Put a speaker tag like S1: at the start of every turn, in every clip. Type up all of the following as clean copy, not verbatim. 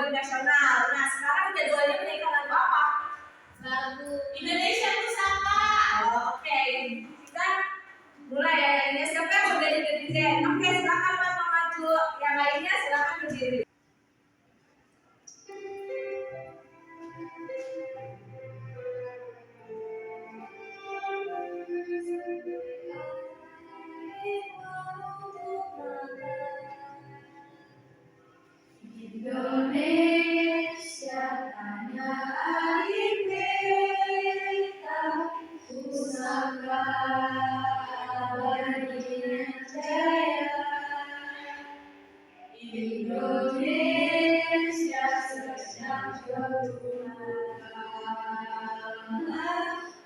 S1: lagu nasional. Nah, sekarang jadwalnya menyanyikan lagu apa?
S2: Lagu
S1: Indonesia Pusaka. Oke, kita mulai ya. Ini siapa yang mau jadi netizen? Oke, silakan Bapak maju. Yang lainnya silakan berdiri.
S2: Indonesia tanah air beta, pusaka abadinya jaya. Indonesia sejak bertualang,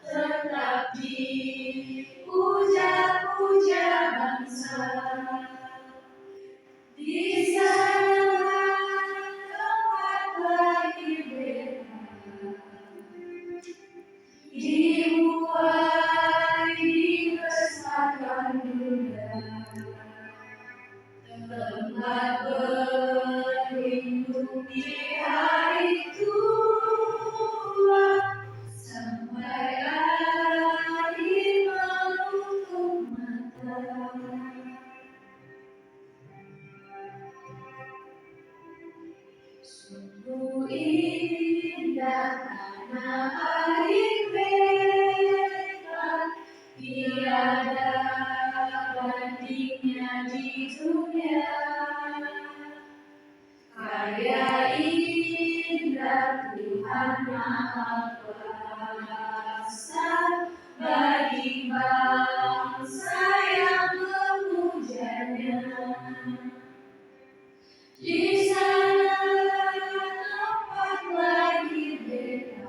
S2: tetap dipuja-puja bangsa. Di sana tempat lahir beta, dibuai dibesarkan Bunda, tempat berlindung di hari tua, sampai akhir menutup mata. Sungguh indah tanah air beta, tiada bandingnya di dunia. Karya indah Tuhan Maha Kuasa, bagi bangsa yang memujanya. Di sana tempat lahir beta,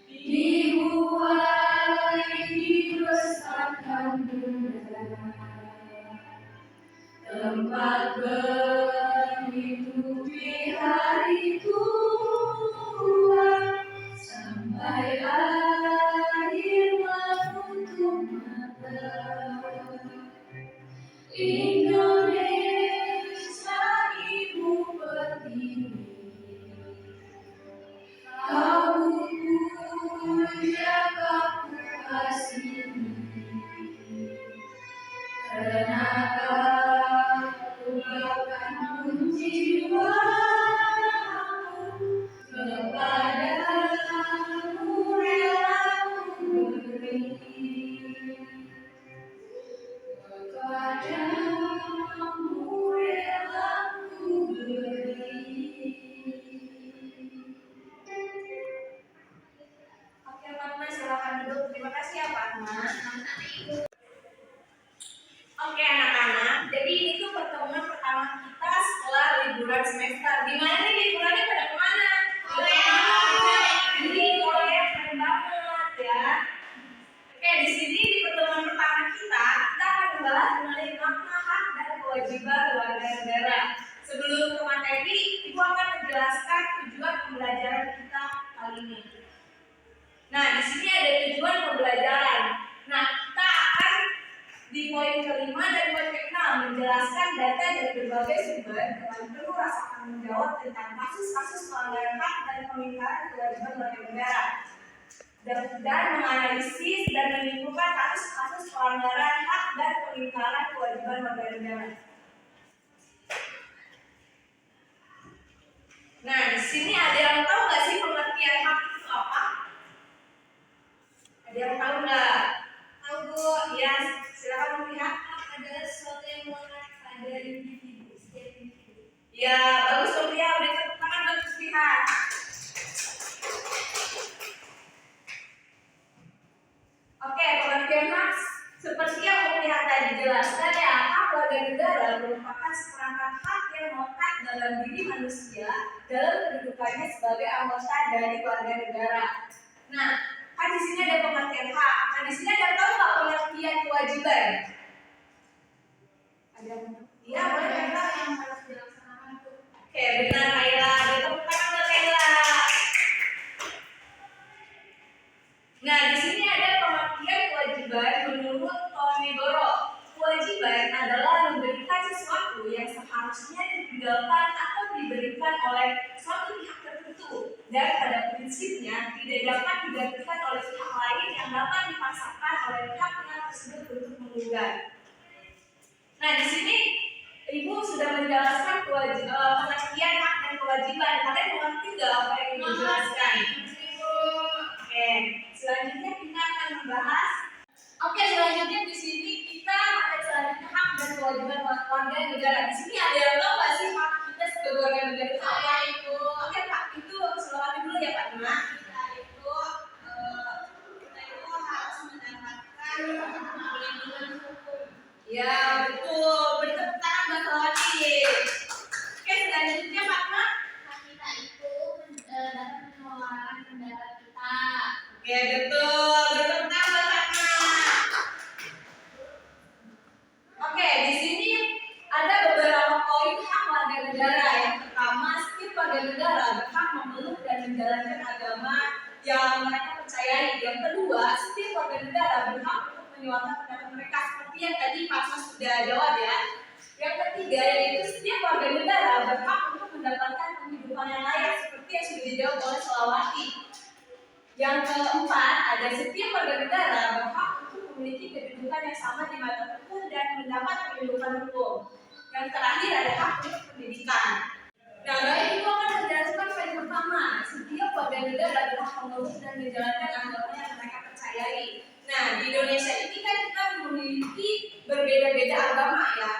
S2: dibuai dibesarkan Bunda, tempat berlindung di hari tua, sampai akhir menutup mata. Indonesia ibu pertiwi, kau puja, kau kasihi, karena kau berikan jiwamu, kepadamu rela ku beri. Kepadamu rela ku beri.
S1: Oke, Fatma, silakan duduk. Terima kasih ya, Fatma. Oke, anak-anak. Jadi ini tuh pertemuan pertama kita setelah liburan semester. Gimana nih liburannya pada kemana? Ini Korea keren banget ya. Oke, di sini di pertemuan pertama kita akan membahas mengenai makna hak dan kewajiban warga negara. Sebelum ke materi, Ibu akan menjelaskan tujuan pembelajaran kita kali ini. Nah, di sini ada tujuan pembelajaran. Nah, kita akan di poin kelima dan poin keenam menjelaskan data dari berbagai sumber dengan penuh rasa tanggung jawab tentang kasus-kasus pelanggaran hak dan pengingkaran kewajiban warga negara, dan menganalisis dan menyimpulkan kasus-kasus pelanggaran hak dan pengingkaran kewajiban warga negara. Nah, di sini ada yang tahu nggak sih pengertian hak itu apa? Ada yang tahu nggak? Tahu Bu? Ya, silakan melihat.
S2: Hak adalah sesuatu yang melekat pada individu, setiap individu.
S1: Ya, bagus Sofia. Beri tepuk tangan buat Sofia. Oke, pengertian hak seperti yang terlihat tadi jelaskan ya, hak warga negara merupakan seperangkat hak yang melekat dalam diri manusia dalam kedudukannya sebagai anggota dari warga negara. Nah, kan di sini ada pengertian hak. Nah, di sini ada tahu nggak pengertian kewajiban? Ada yang tahu? Iya, boleh Kayla yang harus dilaksanakan tuh. Oke, benar Kayla. Tepuk tangan buat Kayla. Nah, di sini ada pengertian kewajiban menurut Tomigoro. Kewajiban adalah memberikan sesuatu yang seharusnya ditinggalkan atau dan pada prinsipnya tidak dapat digantikan oleh pihak lain yang dapat dipaksakan oleh pihak-pihak tersebut untuk menggugat. Nah, di sini Ibu sudah menjelaskan pengertian hak dan kewajiban. Kalian mengerti nggak apa yang Ibu jelaskan? Oke, selanjutnya kita akan membahas. Oke, selanjutnya di sini kita akan selanjutnya hak dan kewajiban warga negara. Di sini ada yang tahu nggak sih hak kita sebagai warga negara itu apa? Oke, hak itu selalu dulu ya Pak Nima. Kita itu harus mendapatkan perlindungan hukum. Ya, betul. Beri tepuk tangan buat Lawati. Oke, selanjutnya Pak Nima.
S2: Hak kita itu dapat menyuarakan pendapat kita.
S1: Oke, betul. Beri tepuk tangan buat Pak Nima. Oke, di sini ada beberapa poin hak warga negara. Yang pertama, setiap warga negara berhak memeluk dan menjalankan agama yang mereka percayai. Yang kedua, setiap warga negara berhak untuk menyuarakan pendapat mereka seperti yang tadi Pak Mas sudah jawab ya. Yang ketiga, yaitu setiap warga negara berhak untuk mendapatkan penghidupan yang layak seperti yang sudah dijawab oleh Selawati. Yang keempat, ada setiap warga negara berhak untuk memiliki kedudukan yang sama di mata hukum dan mendapat perlindungan hukum. Yang terakhir ada hak untuk pendidikan. Nah, baik itu akan menjelaskan poin pertama. Setiap warga negara berhak memeluk dan menjalankan agama yang mereka percayai. Nah, di Indonesia ini kan kita memiliki berbeda-beda agama ya,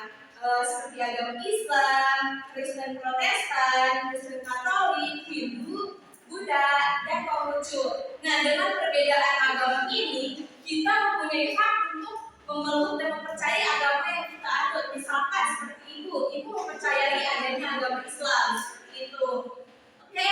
S1: seperti agama Islam, Kristen Protestan, Kristen Katolik, Hindu, Buddha, dan Konghucu. Nah, dengan perbedaan agama ini, kita mempunyai hak untuk memeluk dan mempercayai agama yang kita anut. Misalkan seperti ibu mempercayai adanya agama Islam, seperti itu. Oke,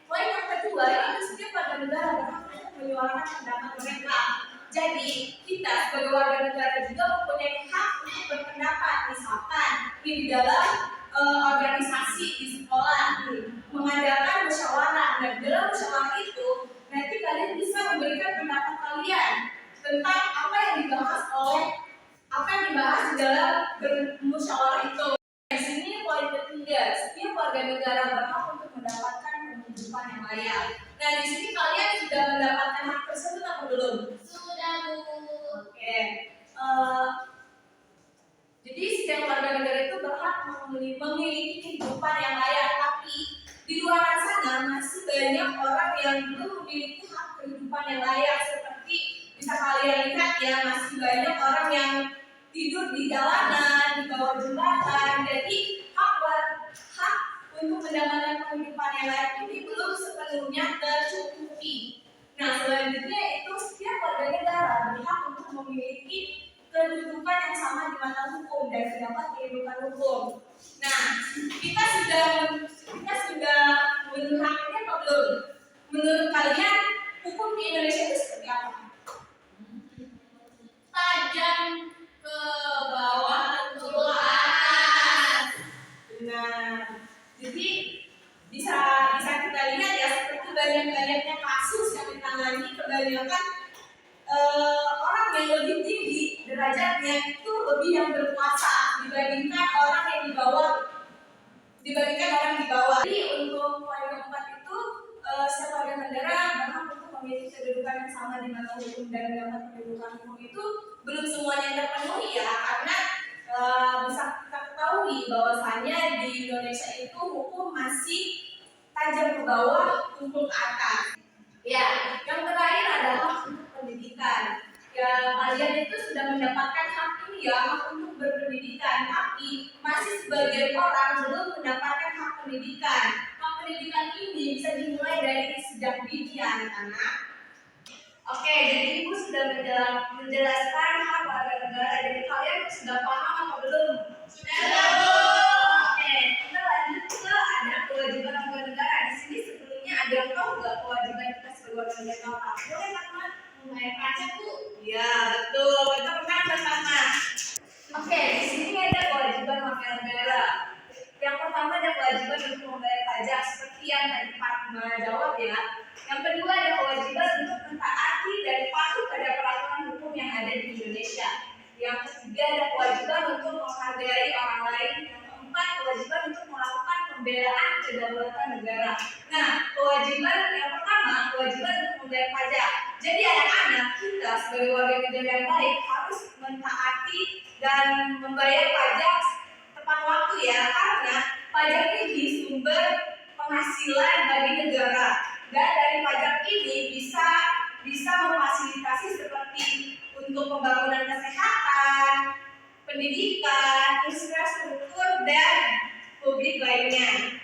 S1: poin yang kedua itu setiap warga negara berhak untuk menyuarakan pendapat mereka. Jadi, kita sebagai warga negara juga mempunyai hak untuk berpendapat. Misalkan di dalam organisasi di sekolah mengadakan musyawarah. Dan dalam musyawarah itu nanti kalian bisa memberikan pendapat kalian tentang apa yang dibahas di dalam bermusyawarah itu. Di sini poin ketiga, setiap warga negara berhak untuk mendapatkan penghidupan yang layak. Nah, di sini kalian sudah mendapatkan hak tersebut atau belum?
S2: Sudah, Bu.
S1: Oke. Jadi setiap warga negara itu berhak memiliki kehidupan yang layak, tapi di luar sana masih banyak orang yang belum memiliki hak kehidupan yang layak. Seperti bisa kalian lihat ya, masih banyak orang yang tidur di jalanan, di bawah jembatan. Jadi hak untuk mendapatkan kehidupan yang layak ini belum sepenuhnya tercukupi. Nah, selanjutnya itu setiap warga negara berhak untuk memiliki kedudukan yang sama di mata hukum dan mendapat perlindungan hukum. Nah, kita sudah menurut ini atau belum? Menurut kalian hukum di Indonesia itu seperti apa?
S2: Tajam ke bawah ke atas.
S1: Nah, jadi bisa kita lihat ya, seperti banyak-banyaknya kasus yang ditangani, kebanyakan orang yang lebih tinggi derajatnya itu lebih yang berkuasa dibandingkan orang di bawah. Jadi untuk poin keempat itu setiap warga negara berhak untuk memiliki kedudukan yang sama di mata hukum dan mendapat perlindungan hukum itu belum semuanya terpenuhi ya, karena bisa kita ketahui bahwasanya di Indonesia itu hukum masih tajam ke bawah, tumpul ke atas. Ya, yang terakhir adalah untuk pendidikan. Ya, kalian itu sudah mendapatkan hak ini ya, hak untuk berpendidikan, tapi masih sebagian orang belum mendapatkan hak pendidikan. Hak pendidikan ini bisa dimulai dari sejak dini ya anak-anak. Oke, jadi Ibu sudah menjelaskan hak warga negara. Jadi kalian sudah paham atau belum? Sudah. Oke, kita lanjut ke ada kewajiban warga negara. Di sini sebelumnya ada yang tahu nggak kewajiban kita sebagai warga negara apa? Boleh teman-teman?
S2: Membayar pajak, Bu.
S1: Ya, betul. Kita pernah bersama. Oke, di sini ada kewajiban warga negara. Yang pertama ada kewajiban untuk membayar pajak seperti yang tadi Pak jawab ya. Yang kedua ada kewajiban untuk mentaati dan patuh pada peraturan hukum yang ada di Indonesia. Yang ketiga ada kewajiban untuk menghargai orang lain. Yang keempat kewajiban untuk melakukan pembelaan kedaulatan negara. Nah, kewajiban yang pertama, kewajiban untuk membayar pajak. Jadi anak-anak kita sebagai warga negara yang baik harus mentaati dan membayar pajak tepat waktu ya, karena pajak ini sumber penghasilan bagi negara, dan dari pajak ini bisa memfasilitasi seperti untuk pembangunan kesehatan, pendidikan, infrastruktur, dan publik lainnya.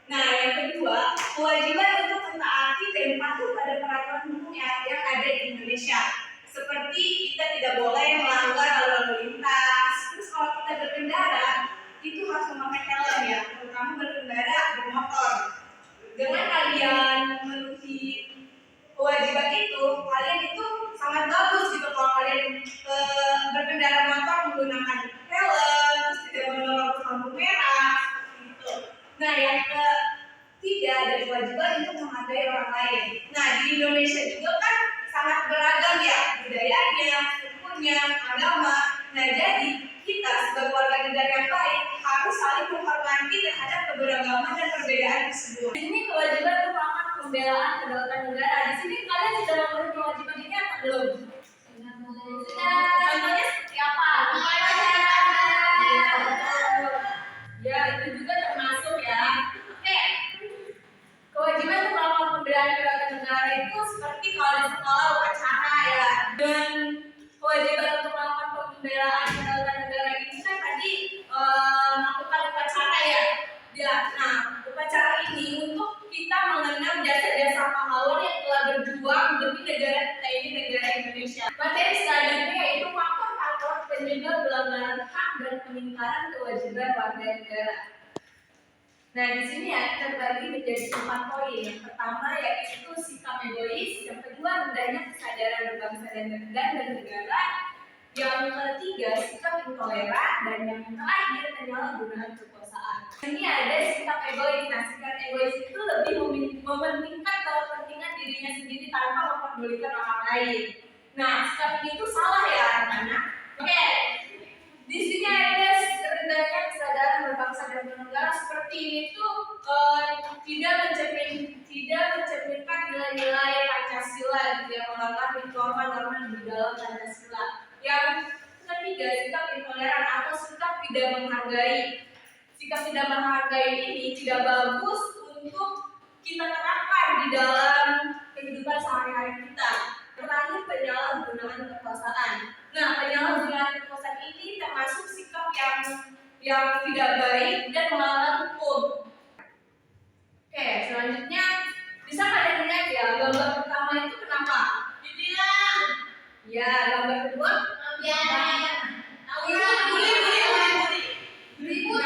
S1: Nah, yang kedua, kewajiban untuk mentaati dan patuh pada peraturan hukum yang ada di Indonesia. Seperti kita tidak boleh melanggar lalu lintas. Terus kalau kita berkendara, itu harus memakai helm ya, terutama berkendara bermotor. Dengan kalian memenuhi kewajiban itu, kalian itu sangat bagus gitu kalau kalian berkendara motor menggunakan helm, terus tidak menolong lampu merah, gitu. Nah, yang ketiga ada kewajiban untuk menghargai orang lain. Nah, di Indonesia juga kan sangat beragam ya budayanya, sukunya, agama. Nah, jadi kita sebagai warga negara yang baik harus saling menghormati terhadap keberagaman dan perbedaan tersebut. Di sini kewajiban untuk melakukan pembelaan kedaulatan negara. Di sini kalian sudah memenuhi kewajiban ini atau belum? Sudah. Contohnya seperti apa? Ya, itu juga termasuk ya. Oke. Kewajiban untuk melakukan pembelaan kedaulatan negara itu seperti kalau di sekolah upacara ya. Dan kewajiban untuk melakukan pembelaan kedaulatan negara ini kan tadi melakukan upacara ya. Ya, nah upacara ini untuk kita mengenang jasa-jasa pahlawan yang telah berjuang demi negara kita ini, negara Indonesia. Materi selanjutnya yaitu faktor-faktor penyebab pelanggaran hak dan pengingkaran kewajiban warga negara. Nah, di sini ya terbagi menjadi 4 poin. Yang pertama yaitu sikap egois, yang kedua rendahnya kesadaran berbangsa dan negara, yang ketiga sikap intoleran, dan yang terakhir penyalahgunaan kekuasaan. Ini ada sikap egois. Nah, sikap egois itu lebih mementingkan kepentingan dirinya sendiri tanpa mempedulikan orang lain. Nah, sikap ini itu salah ya anak-anak. Oke. Di sini ada rendahnya kesadaran berbangsa dan bernegara seperti ini tuh tidak mencerminkan nilai-nilai Pancasila gitu ya, melanggar norma-norma di dalam Pancasila. Yang ketiga, sikap intoleran atau sikap tidak menghargai. Sikap tidak menghargai ini tidak bagus untuk kita terapkan di dalam kehidupan sehari-hari kita. Terakhir, penyalahgunaan kekuasaan. Nah, penyalahgunaan kekuasaan ini termasuk sikap yang tidak baik dan melanggar hukum. Oke, selanjutnya bisa kalian lihat ya, gambar pertama itu kenapa? Dibilang. Ya, gambar kedua? Biar. Ribut.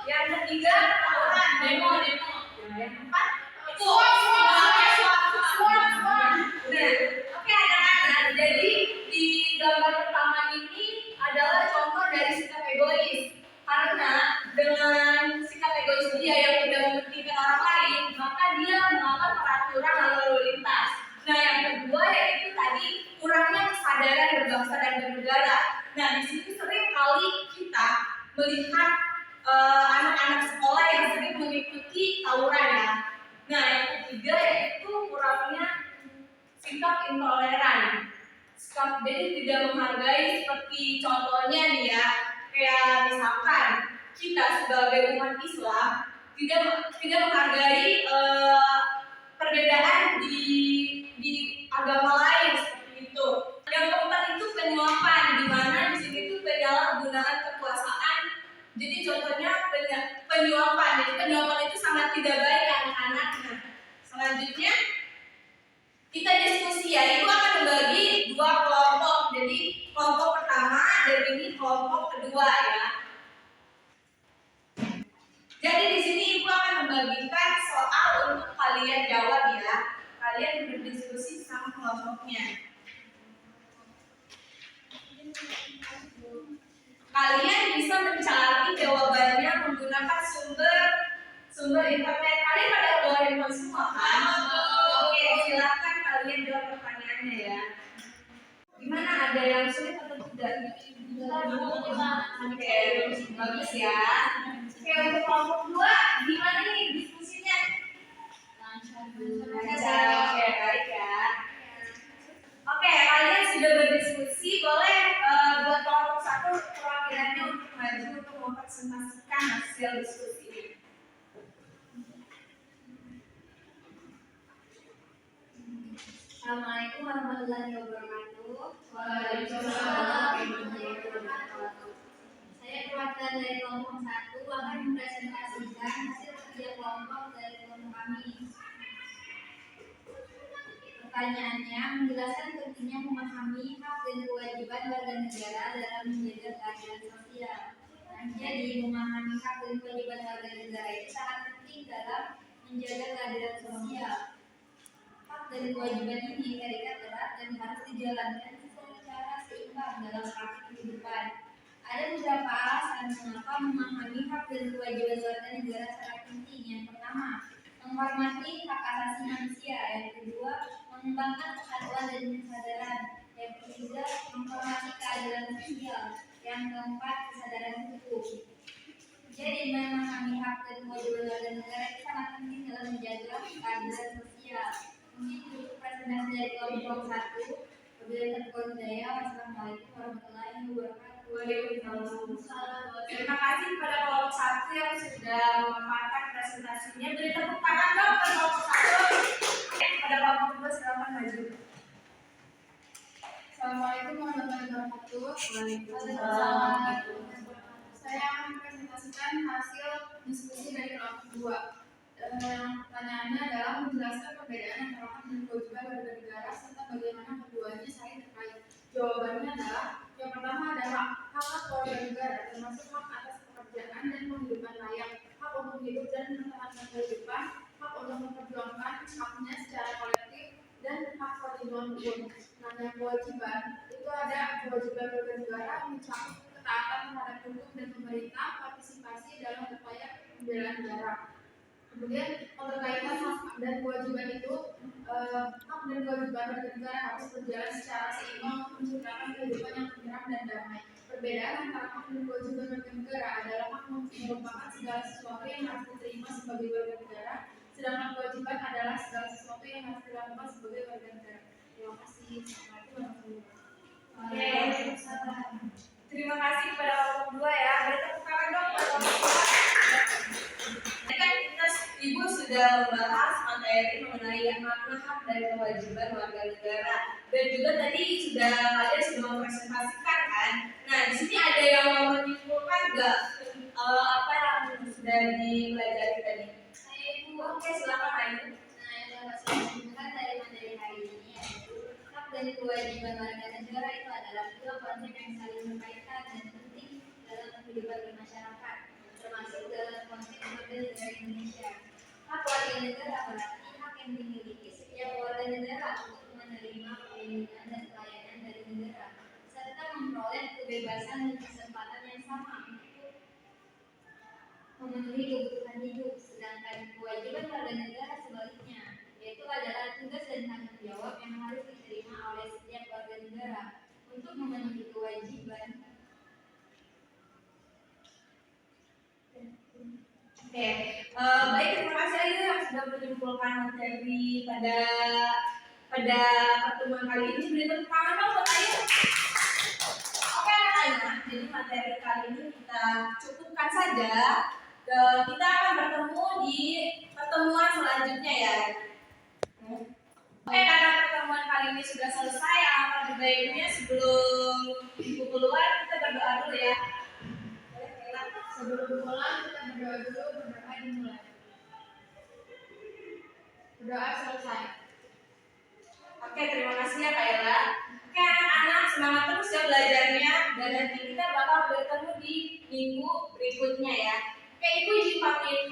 S1: Yang ketiga, tawuran, demo. Nah, yang keempat, itu Udah. Oke anak-anak, jadi di gambar pertama ini adalah contoh dari sikap egois. Karena dengan sikap egois dia yang tidak mementingkan orang lain, maka dia melanggar peraturan lalu lintas. Nah, yang kedua yaitu tadi kurangnya kesadaran berbangsa dan bernegara. Nah, di sini sering kali kita melihat anak-anak sekolah yang sering mengikuti tawuran ya. Nah, yang ketiga yaitu kurangnya sikap intoleran. Jadi tidak menghargai, seperti contohnya nih ya, kayak misalkan kita sebagai umat Islam tidak menghargai perbedaan di agama lain seperti itu. Yang keempat itu penyuapan, di mana di sini itu penyalahgunaan kekuasaan. Jadi contohnya penyuapan. Jadi penyuapan itu sangat tidak baik anak-anak. Nah, selanjutnya kita diskusi ya, itu akan membagi 2 kelompok. Jadi kelompok pertama dan ini kelompok kedua ya. Jadi di sini ibu akan membagikan soal untuk kalian jawab ya. Kalian berdiskusi sama kelompoknya. Kalian bisa mencari jawabannya menggunakan sumber internet. Kalian pada bawa handphone semua kan? Oke, silakan kalian jawab pertanyaannya ya. Gimana, ada yang sulit atau tidak? Oke, bagus ya. Oke, untuk kelompok 2 gimana nih? Oke, baik ya. Oke, kalian sudah berdiskusi, boleh buat kelompok satu perwakilannya untuk maju untuk mempresentasikan hasil diskusi ini.
S2: Assalamualaikum warahmatullahi wabarakatuh.
S1: Waalaikumsalam.
S2: Saya perwakilan dari kelompok 1 akan mempresentasikan hasil kerja kelompok dari kelompok kami. Pertanyaannya menjelaskan pentingnya memahami hak dan kewajiban warga negara dalam menjaga keadilan sosial. Nah, jadi memahami hak dan kewajiban warga negara itu sangat penting dalam menjaga keadilan sosial. Hak dan kewajiban ini terikat erat dan harus dijalankan secara seimbang dalam praktik kehidupan. Ada beberapa alasan mengapa memahami hak dan kewajiban warga negara sangat penting. Yang pertama, menghormati hak asasi manusia. Yang kedua, mengembangkan persatuan dan kesadaran. Yang ketiga, menghormati keadilan sosial. Yang keempat, kesadaran hukum. Jadi memahami hak dan kewajiban warga negara itu sangat penting dalam menjaga keadilan sosial. Mungkin untuk presentasi dari kelompok 1. Wabillahi taufiq wal hidayah. Wassalamualaikum warahmatullahi wabarakatuh.
S1: Waalaikumsalam. Terima kasih kepada kelompok satu yang sudah memaparkan presentasinya. Beri tepuk tangan dong ke kelompok satu. Pada kelompok dua silakan maju.
S3: Assalamualaikum warahmatullahi wabarakatuh.
S1: Waalaikumsalam.
S3: Saya akan mempresentasikan hasil diskusi dari kelompok 2. Pertanyaannya adalah menjelaskan perbedaan antara hak dan kewajiban warga negara serta bagaimana keduanya saling terkait. Jawabannya adalah yang pertama adalah hak warga negara termasuk hak atas pekerjaan dan penghidupan layak, hak untuk hidup dan mempertahankan kehidupan, hak untuk memperjuangkan haknya secara kolektif, dan hak perlindungan hukum. Nah, yang kewajiban itu ada kewajiban warga negara mencakup ketaatan terhadap hukum dan pemerintah, partisipasi dalam upaya pembelaan negara. Kemudian keterkaitan hak dan kewajiban itu hak dan kewajiban warga negara harus berjalan secara seimbang untuk menciptakan kehidupan yang tenteram dan damai. Perbedaan antara hak dan kewajiban warga negara adalah hak merupakan segala sesuatu yang harus diterima sebagai warga negara, sedangkan kewajiban adalah segala sesuatu yang harus dilakukan sebagai warga negara. Terima kasih. Assalamualaikum warahmatullahi wabarakatuh.
S1: Terima kasih kepada kelompok dua ya. Beri tepuk tangan dong kepada kelompok dua. Ini kan kita Ibu sudah membahas materi mengenai makna hak dan kewajiban warga negara, dan juga tadi kalian sudah mempresentasikan kan. Nah, di sini ada yang mau menyimpulkan nggak apa yang sudah dipelajari tadi?
S2: Saya itu
S1: Oke, silakan Ayu.
S2: Nah, yang dapat saya simpulkan dari materi hari ini yaitu hak dan kewajiban warga negara itu adalah dua konsep yang saling berkaitan dan penting dalam kehidupan bermasyarakat, termasuk dalam konteks warga negara Indonesia. Hak warga negara berarti hak yang dimiliki setiap warga negara untuk menerima perlindungan dan pelayanan dari negara, serta memperoleh kebebasan dan kesempatan yang sama untuk memenuhi kebutuhan hidup. Sedangkan kewajiban warga negara sebaliknya, yaitu adalah tugas dan tanggung jawab yang harus diterima oleh setiap warga negara untuk memenuhi kewajiban.
S1: Oke, baik, terima kasih Ayu yang sudah menyimpulkan materi pada pertemuan kali ini. Beri tepuk tangan dong buat Ayu. Oke anak-anak, jadi materi kali ini kita cukupkan saja. Kita akan bertemu di pertemuan selanjutnya ya. Oke, karena pertemuan kali ini sudah selesai, alangkah baiknya sebelum ibu keluar kita berdoa dulu ya. Boleh, Kayla?
S3: Sebelum pulang kita berdoa dulu, berdoa dimulai. Berdoa selesai.
S1: Oke, terima kasih ya Kayla. Oke anak-anak, semangat terus ya belajarnya, dan nanti kita bakal bertemu di minggu berikutnya ya. Oke, Ibu izin pamit